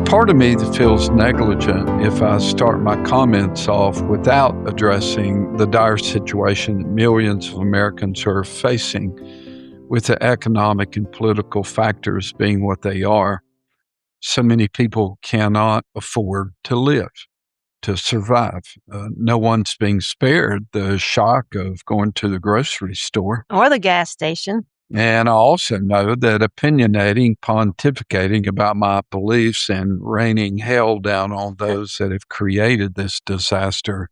part of me that feels negligent if I start my comments off without addressing the dire situation that millions of Americans are facing, with the economic and political factors being what they are. So many people cannot afford to live, to survive. No one's being spared the shock of going to the grocery store. Or the gas station. And I also know that opinionating, pontificating about my beliefs and raining hell down on those that have created this disaster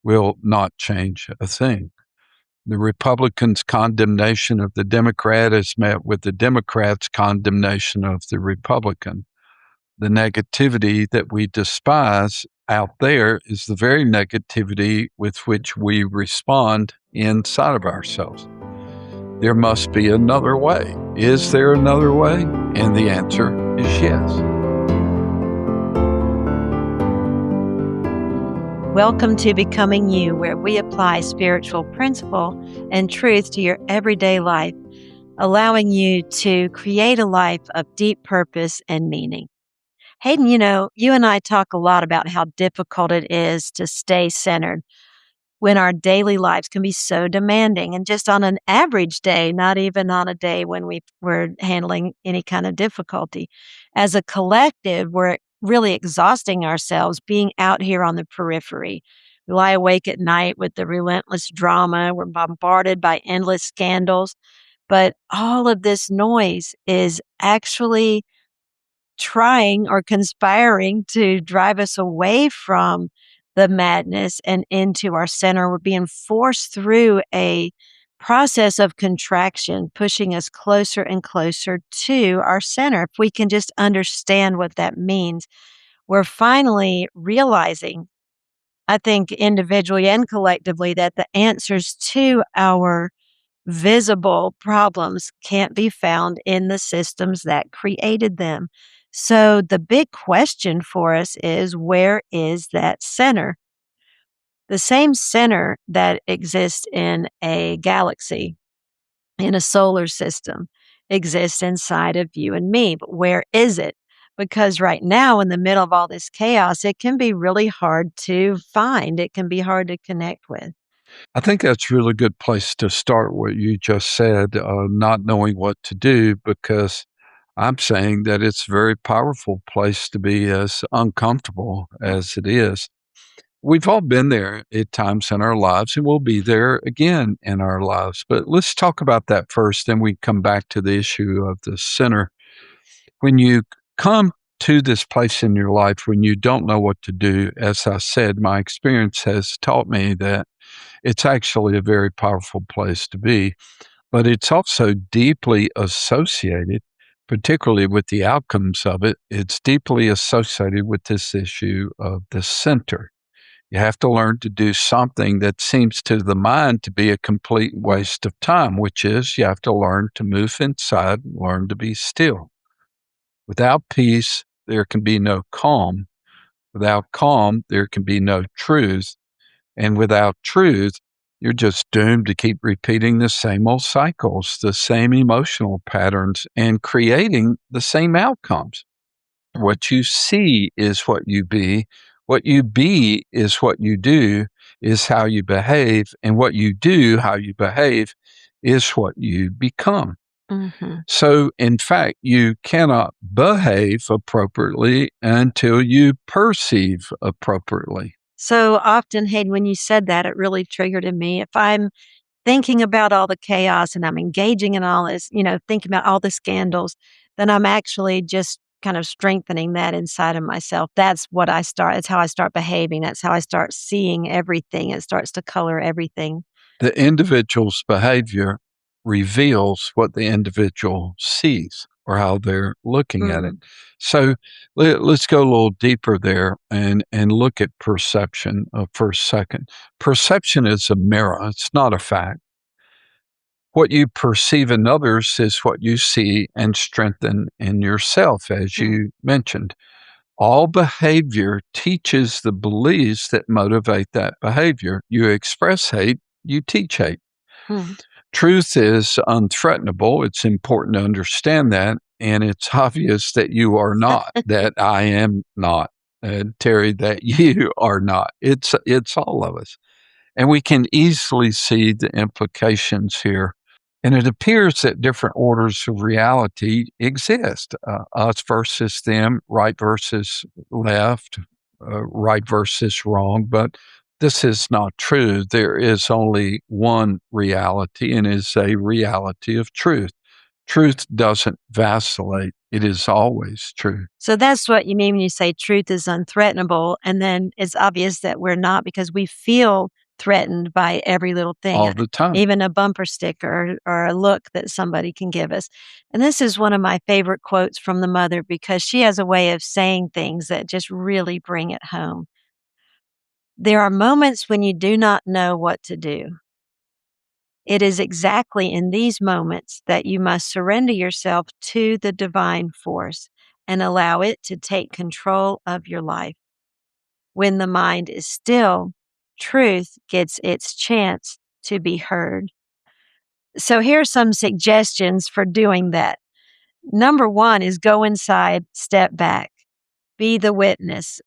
will not change a thing. The Republicans' condemnation of the Democrat is met with the Democrats' condemnation of the Republican. The negativity that we despise out there is the very negativity with which we respond inside of ourselves. There must be another way. Is there another way? And the answer is yes. Welcome to Becoming You, where we apply spiritual principle and truth to your everyday life, allowing you to create a life of deep purpose and meaning. Haydn, you and I talk a lot about how difficult it is to stay centered when our daily lives can be so demanding, and just on an average day, not even on a day when we're handling any kind of difficulty. As a collective, we're really exhausting ourselves being out here on the periphery. We lie awake at night with the relentless drama. We're bombarded by endless scandals. But all of this noise is actually trying or conspiring to drive us away from the madness and into our center. We're being forced through a process of contraction, pushing us closer and closer to our center. If we can just understand what that means, we're finally realizing, I think individually and collectively, that the answers to our visible problems can't be found in the systems that created them. So the big question for us is, where is that center? The same center that exists in a galaxy, in a solar system, exists inside of you and me. But where is it? Because right now, in the middle of all this chaos, it can be really hard to find. It can be hard to connect with. I think that's a really good place to start what you just said, not knowing what to do, because I'm saying that it's a very powerful place to be, as uncomfortable as it is. We've all been there at times in our lives, and we'll be there again in our lives. But let's talk about that first, then we come back to the issue of the center. When you come to this place in your life when you don't know what to do, as I said, my experience has taught me that it's actually a very powerful place to be, but it's also deeply associated, particularly with the outcomes of it. It's deeply associated with this issue of the center. You have to learn to do something that seems to the mind to be a complete waste of time, which is you have to learn to move inside, learn to be still. Without peace, there can be no calm. Without calm, there can be no truth. And without truth, you're just doomed to keep repeating the same old cycles, the same emotional patterns, and creating the same outcomes. What you see is what you be. What you be is what you do, is how you behave. And what you do, how you behave, is what you become. Mm-hmm. So, in fact, you cannot behave appropriately until you perceive appropriately. So often, Hayden, when you said that, it really triggered in me. If I'm thinking about all the chaos and I'm engaging in all this, thinking about all the scandals, then I'm actually just kind of strengthening that inside of myself. That's how I start behaving. That's how I start seeing everything. It starts to color everything. The individual's behavior reveals what the individual sees or how they're looking at it. So let's go a little deeper there and look at perception for a second. Perception is a mirror. It's not a fact. What you perceive in others is what you see and strengthen in yourself, as you mentioned. All behavior teaches the beliefs that motivate that behavior. You express hate, you teach hate. Mm-hmm. Truth is unthreatenable. It's important to understand that. and it's obvious that you are not, that I am not, and Terry, that you are not. It's all of us. And we can easily see the implications here. And it appears that different orders of reality exist, us versus them, right versus left, right versus wrong. But this is not true. There is only one reality, and is a reality of truth. Truth doesn't vacillate. It is always true So that's what you mean when you say truth is unthreatenable. And then it's obvious that we're not because we feel threatened by every little thing, all the time. even a bumper sticker or a look that somebody can give us. And this is one of my favorite quotes from the mother because she has a way of saying things that just really bring it home. There are moments when you do not know what to do. It is exactly in these moments that you must surrender yourself to the divine force and allow it to take control of your life. When the mind is still, truth gets its chance to be heard. So, here are some suggestions for doing that. Number one is go inside, step back, be the witness,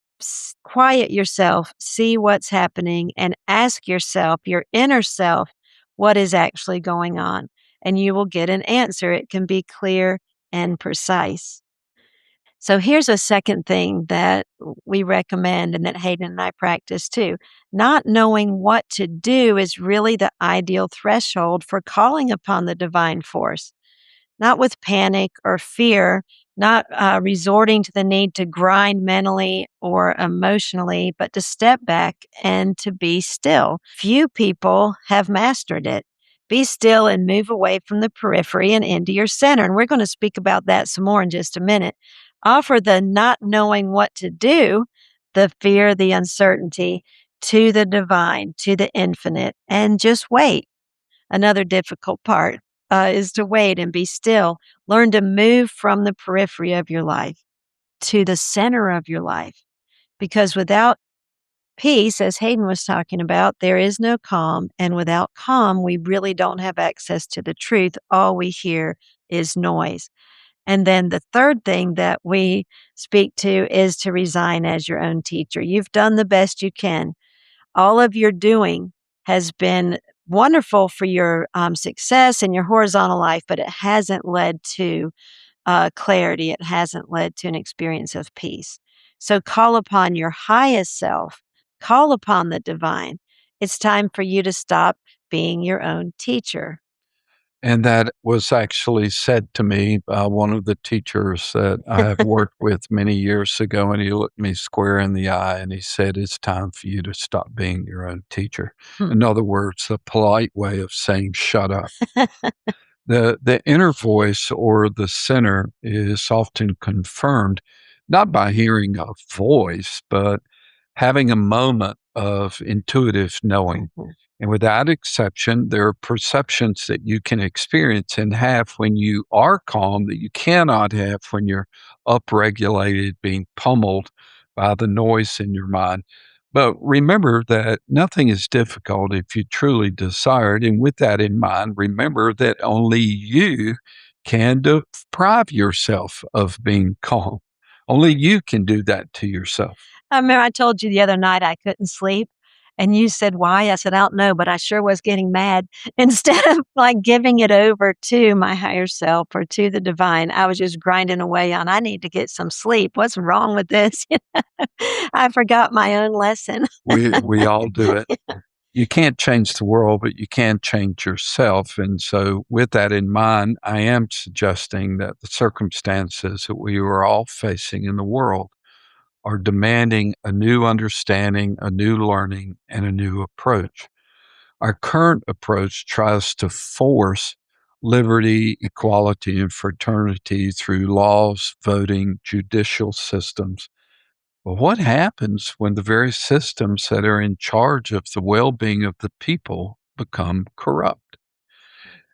quiet yourself, see what's happening, and ask yourself, your inner self, what is actually going on. And you will get an answer. It can be clear and precise. So here's a second thing that we recommend and that Hayden and I practice too. Not knowing what to do is really the ideal threshold for calling upon the divine force, not with panic or fear, not resorting to the need to grind mentally or emotionally, but to step back and to be still. Few people have mastered it. Be still and move away from the periphery and into your center. And we're going to speak about that some more in just a minute. Offer the not knowing what to do, the fear, the uncertainty to the divine, to the infinite, and just wait. Another difficult part is to wait and be still. Learn to move from the periphery of your life to the center of your life. Because without peace, as Hayden was talking about, there is no calm. And without calm, we really don't have access to the truth. All we hear is noise. And then the third thing that we speak to is to resign as your own teacher. You've done the best you can. All of your doing has been wonderful for your success in your horizontal life, but it hasn't led to clarity. It hasn't led to an experience of peace. So call upon your highest self, call upon the divine. It's time for you to stop being your own teacher. And that was actually said to me by one of the teachers that I have worked with many years ago, and he looked me square in the eye and he said, "It's time for you to stop being your own teacher." Hmm. In other words, a polite way of saying, "Shut up." The inner voice or the center is often confirmed not by hearing a voice, but having a moment of intuitive knowing. Mhm. And without exception, there are perceptions that you can experience and have when you are calm that you cannot have when you're upregulated, being pummeled by the noise in your mind. But remember that nothing is difficult if you truly desire it. And with that in mind, remember that only you can deprive yourself of being calm. Only you can do that to yourself. I remember I told you the other night I couldn't sleep, and you said, "Why?" I said, "I don't know, but I sure was getting mad." Instead of, like, giving it over to my higher self or to the divine, I was just grinding away on, "I need to get some sleep. What's wrong with this?" I forgot my own lesson. We all do it. You can't change the world, but you can change yourself. And so, with that in mind, I am suggesting that the circumstances that we are all facing in the world are demanding a new understanding, a new learning, and a new approach. Our current approach tries to force liberty, equality, and fraternity through laws, voting, judicial systems. Well, what happens when the very systems that are in charge of the well being of the people become corrupt?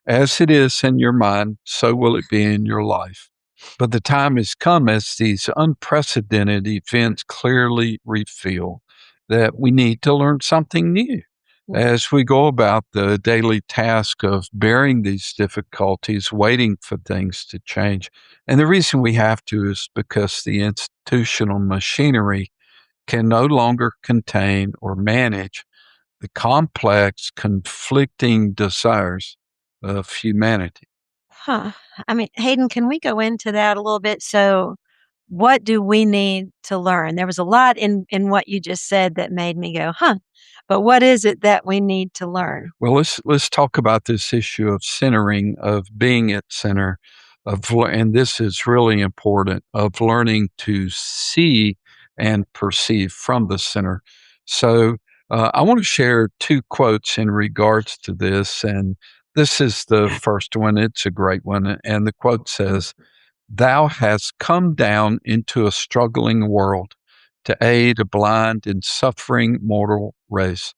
As it is in your mind, so will it be in your life. But the time has come as these unprecedented events clearly reveal that we need to learn something new. as we go about the daily task of bearing these difficulties, waiting for things to change. And the reason we have to is because the institutional machinery can no longer contain or manage the complex, conflicting desires of humanity. Huh. I mean, Hayden, can we go into that a little bit? So, what do we need to learn? There was a lot in what you just said that made me go, "Huh." But what is it that we need to learn? Well, let's talk about this issue of centering, of being at center, and this is really important, of learning to see and perceive from the center. So, I want to share two quotes in regards to this, and this is the first one. It's a great one, and the quote says, "Thou hast come down into a struggling world to aid a blind and suffering mortal race,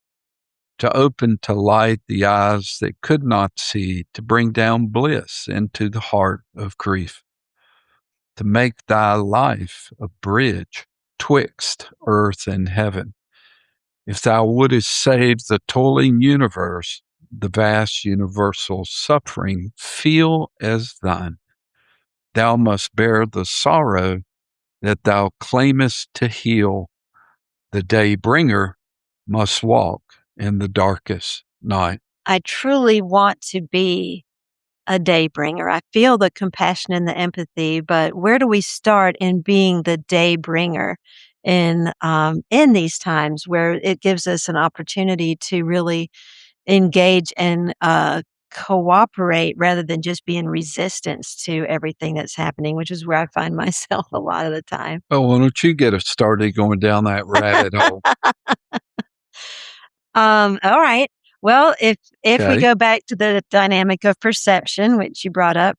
to open to light the eyes that could not see, to bring down bliss into the heart of grief, to make thy life a bridge twixt earth and heaven. If thou wouldest save the toiling universe, the vast universal suffering feel as thine, thou must bear the sorrow that thou claimest to heal. The day bringer must walk in the darkest night." I truly want to be a day bringer. I feel the compassion and the empathy, but where do we start in being the day bringer in these times where it gives us an opportunity to really engage and cooperate rather than just be in resistance to everything that's happening, which is where I find myself a lot of the time. Oh, why don't you get us started going down that rabbit hole? All right. Well, if we Okay. go back to the dynamic of perception, which you brought up,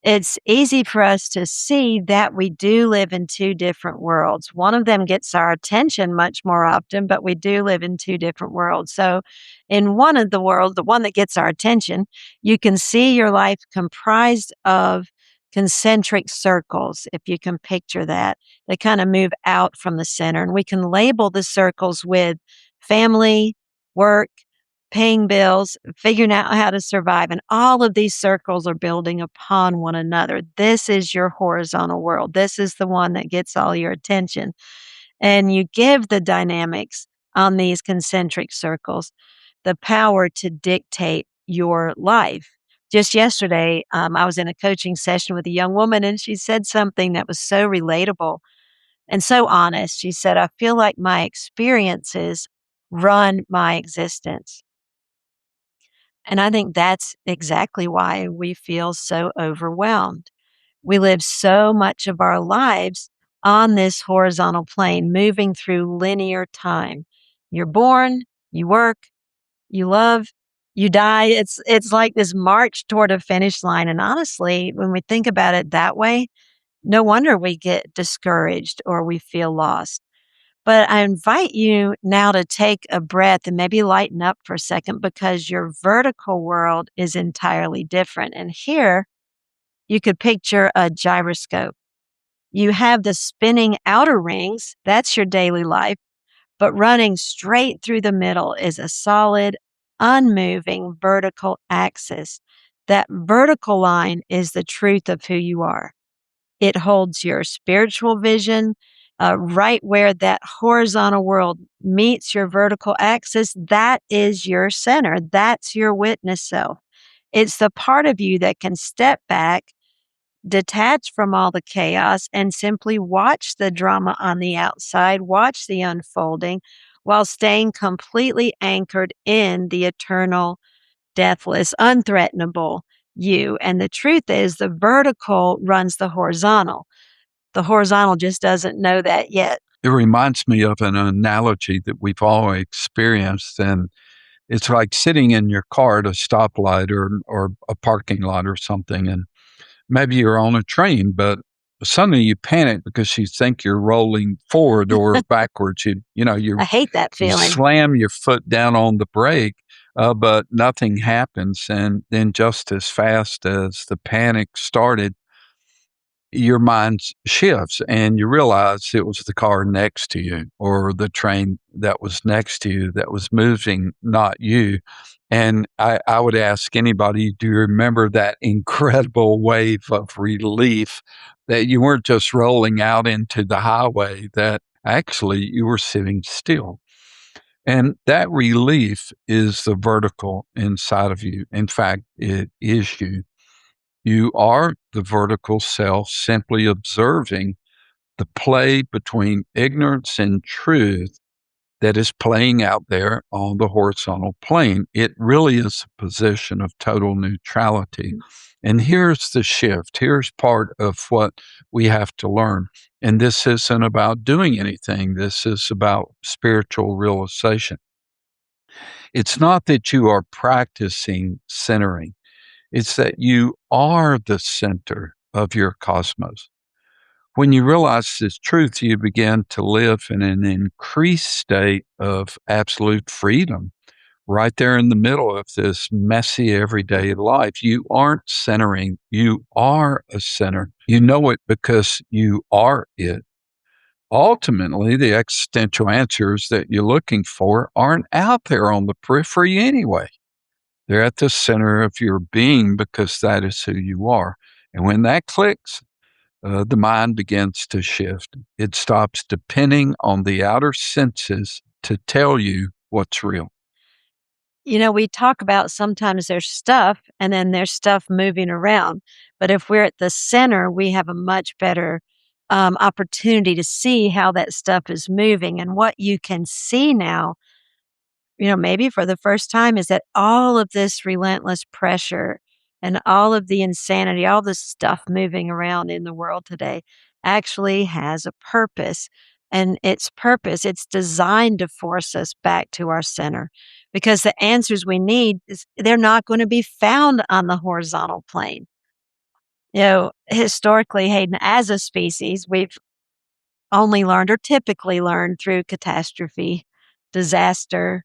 it's easy for us to see that we do live in two different worlds. One of them gets our attention much more often, but we do live in two different worlds. So, in one of the worlds, the one that gets our attention, you can see your life comprised of concentric circles, if you can picture that. They kind of move out from the center, and we can label the circles with family, work, paying bills, figuring out how to survive. And all of these circles are building upon one another. This is your horizontal world. This is the one that gets all your attention. And you give the dynamics on these concentric circles the power to dictate your life. Just yesterday, I was in a coaching session with a young woman, and she said something that was so relatable and so honest. She said, "I feel like my experiences run my existence." And I think that's exactly why we feel so overwhelmed. We live so much of our lives on this horizontal plane, moving through linear time. You're born, you work, you love, you die. It's like this march toward a finish line. And honestly, when we think about it that way, no wonder we get discouraged or we feel lost. But I invite you now to take a breath and maybe lighten up for a second because your vertical world is entirely different. And here you could picture a gyroscope. You have the spinning outer rings, that's your daily life, but running straight through the middle is a solid, unmoving vertical axis. That vertical line is the truth of who you are. It holds your spiritual vision. Right where that horizontal world meets your vertical axis, that is your center. That's your witness self. It's the part of you that can step back, detach from all the chaos, and simply watch the drama on the outside, watch the unfolding while staying completely anchored in the eternal, deathless, unthreatenable you. And the truth is, the vertical runs the horizontal. The horizontal just doesn't know that yet. It reminds me of an analogy that we've all experienced, and it's like sitting in your car at a stoplight or a parking lot or something, and maybe you're on a train, but suddenly you panic because you think you're rolling forward or backwards. I hate that You feeling. slam your foot down on the brake, but nothing happens. And then just as fast as the panic started, your mind shifts and you realize it was the car next to you or the train that was next to you that was moving, not you. And I would ask anybody, do you remember that incredible wave of relief that you weren't just rolling out into the highway, that actually you were sitting still? And that relief is the vertical inside of you. In fact, it is you. You are the vertical self simply observing the play between ignorance and truth that is playing out there on the horizontal plane. It really is a position of total neutrality. And here's the shift. Here's part of what we have to learn. And this isn't about doing anything, this is about spiritual realization. It's not that you are practicing centering. It's that you are the center of your cosmos. When you realize this truth, you begin to live in an increased state of absolute freedom right there in the middle of this messy everyday life. You aren't centering, you are a center. You know it because you are it. Ultimately, the existential answers that you're looking for aren't out there on the periphery anyway. They're at the center of your being because that is who you are. And when that clicks, the mind begins to shift. It stops depending on the outer senses to tell you what's real. We talk about sometimes there's stuff and then there's stuff moving around. But if we're at the center, we have a much better opportunity to see how that stuff is moving. And what you can see now, maybe for the first time, is that all of this relentless pressure and all of the insanity, all the stuff moving around in the world today actually has a purpose. And its purpose, it's designed to force us back to our center because the answers we need they're not going to be found on the horizontal plane. Historically, Hayden, as a species, we've only learned or typically learned through catastrophe, disaster,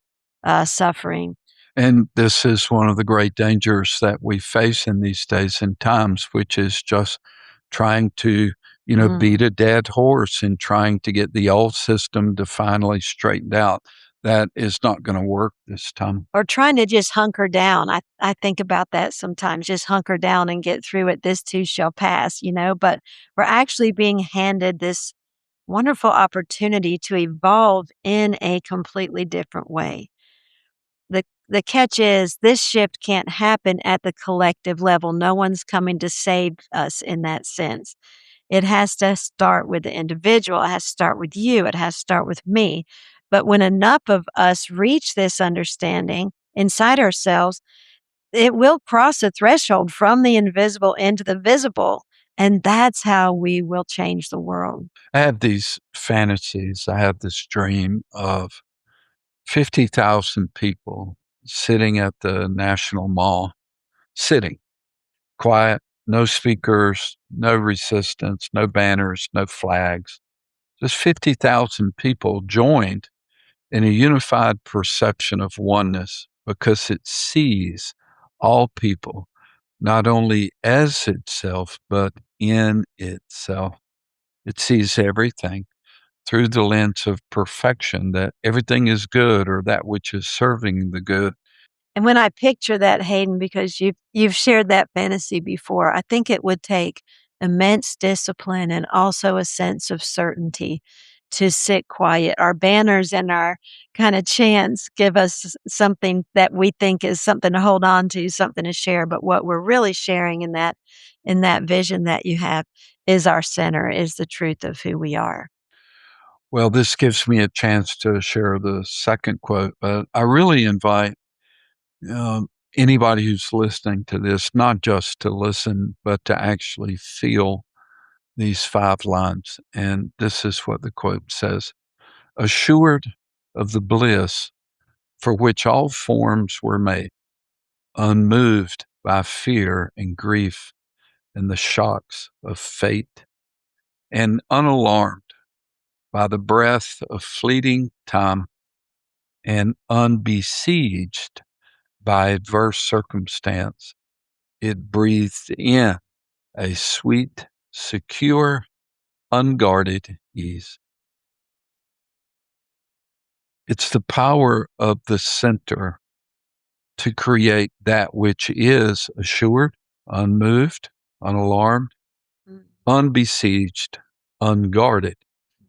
suffering. And this is one of the great dangers that we face in these days and times, which is just trying to, beat Mm. a dead horse and trying to get the old system to finally straightened out. That is not going to work this time. Or trying to just hunker down. I think about that sometimes, just hunker down and get through it. This too shall pass, but we're actually being handed this wonderful opportunity to evolve in a completely different way. The catch is this shift can't happen at the collective level. No one's coming to save us in that sense. It has to start with the individual. It has to start with you. It has to start with me. But when enough of us reach this understanding inside ourselves, it will cross a threshold from the invisible into the visible. And that's how we will change the world. I have these fantasies. I have this dream of 50,000 people sitting at the National Mall, sitting quiet, no speakers, no resistance, no banners, no flags. Just 50,000 people joined in a unified perception of oneness because it sees all people not only as itself, but in itself. It sees everything through the lens of perfection, that everything is good or that which is serving the good. And when I picture that, Hayden, because you've shared that fantasy before, I think it would take immense discipline and also a sense of certainty to sit quiet. Our banners and our kind of chants give us something that we think is something to hold on to, something to share. But what we're really sharing in that vision that you have is our center, is the truth of who we are. Well, this gives me a chance to share the second quote, but I really invite um, anybody who's listening to this not just to listen, but to actually feel these 5 lines. And this is what the quote says: assured of the bliss for which all forms were made, unmoved by fear and grief and the shocks of fate, and unalarmed by the breath of fleeting time, and unbesieged by adverse circumstance, it breathed in a sweet secure, unguarded ease. It's the power of the center to create that which is assured, unmoved, unalarmed, Mm. unbesieged, unguarded.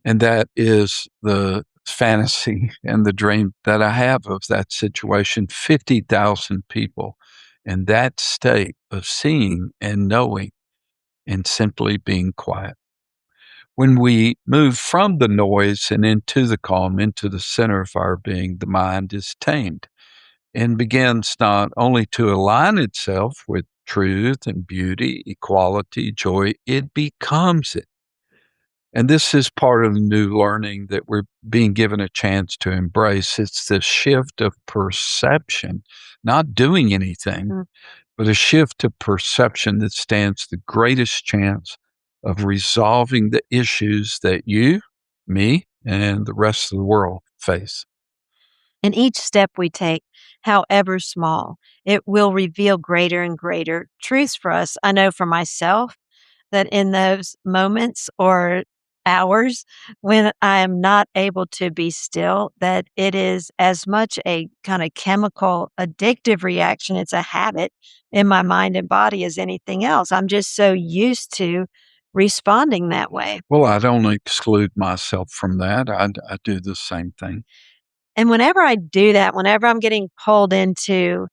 And that is the fantasy and the dream that I have of that situation. 50,000 people in that state of seeing and knowing and simply being quiet. When we move from the noise and into the calm, into the center of our being, the mind is tamed and begins not only to align itself with truth and beauty, equality, joy, it becomes it. And this is part of the new learning that we're being given a chance to embrace. It's the shift of perception, not doing anything, Mm. but a shift of perception that stands the greatest chance of resolving the issues that you, me, and the rest of the world face. And each step we take, however small, it will reveal greater and greater truths for us. I know for myself that in those moments or hours when I am not able to be still, that it is as much a kind of chemical addictive reaction. It's a habit in my mind and body as anything else. I'm just so used to responding that way. Well, I don't exclude myself from that. I do the same thing. And whenever I do that, whenever I'm getting pulled into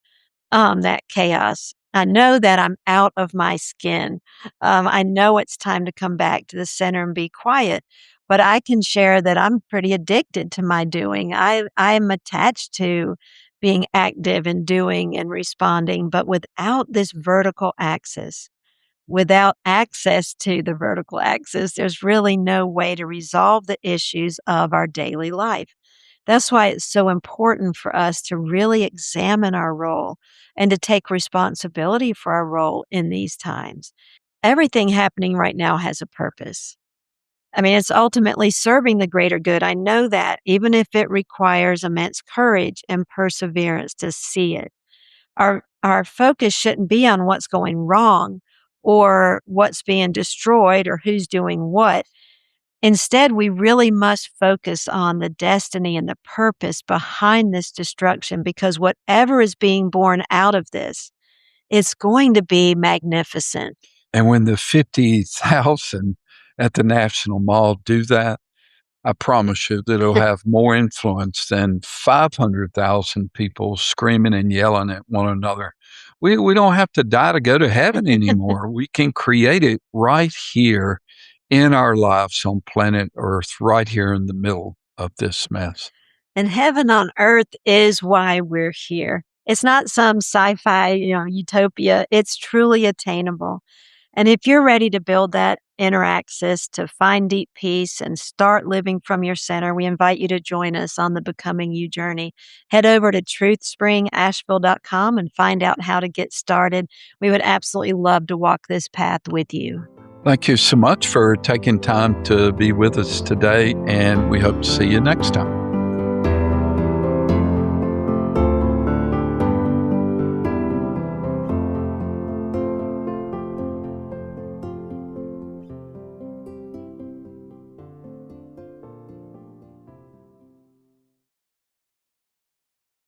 that chaos, I know that I'm out of my skin. I know it's time to come back to the center and be quiet. But I can share that I'm pretty addicted to my doing. I'm attached to being active and doing and responding, but without this vertical axis, without access to the vertical axis, there's really no way to resolve the issues of our daily life. That's why it's so important for us to really examine our role and to take responsibility for our role in these times. Everything happening right now has a purpose. I mean, it's ultimately serving the greater good. I know that, even if it requires immense courage and perseverance to see it. Our focus shouldn't be on what's going wrong or what's being destroyed or who's doing what. Instead, we really must focus on the destiny and the purpose behind this destruction, because whatever is being born out of this, it's going to be magnificent. And when the 50,000 at the National Mall do that, I promise you that it'll have more influence than 500,000 people screaming and yelling at one another. We don't have to die to go to heaven anymore. We can create it right here in our lives on planet Earth, right here in the middle of this mess. And heaven on earth is why we're here. It's not some sci-fi, utopia. It's truly attainable. And if you're ready to build that inner axis to find deep peace and start living from your center, we invite you to join us on the Becoming You journey. Head over to truthspringasheville.com and find out how to get started. We would absolutely love to walk this path with you. Thank you so much for taking time to be with us today, and we hope to see you next time.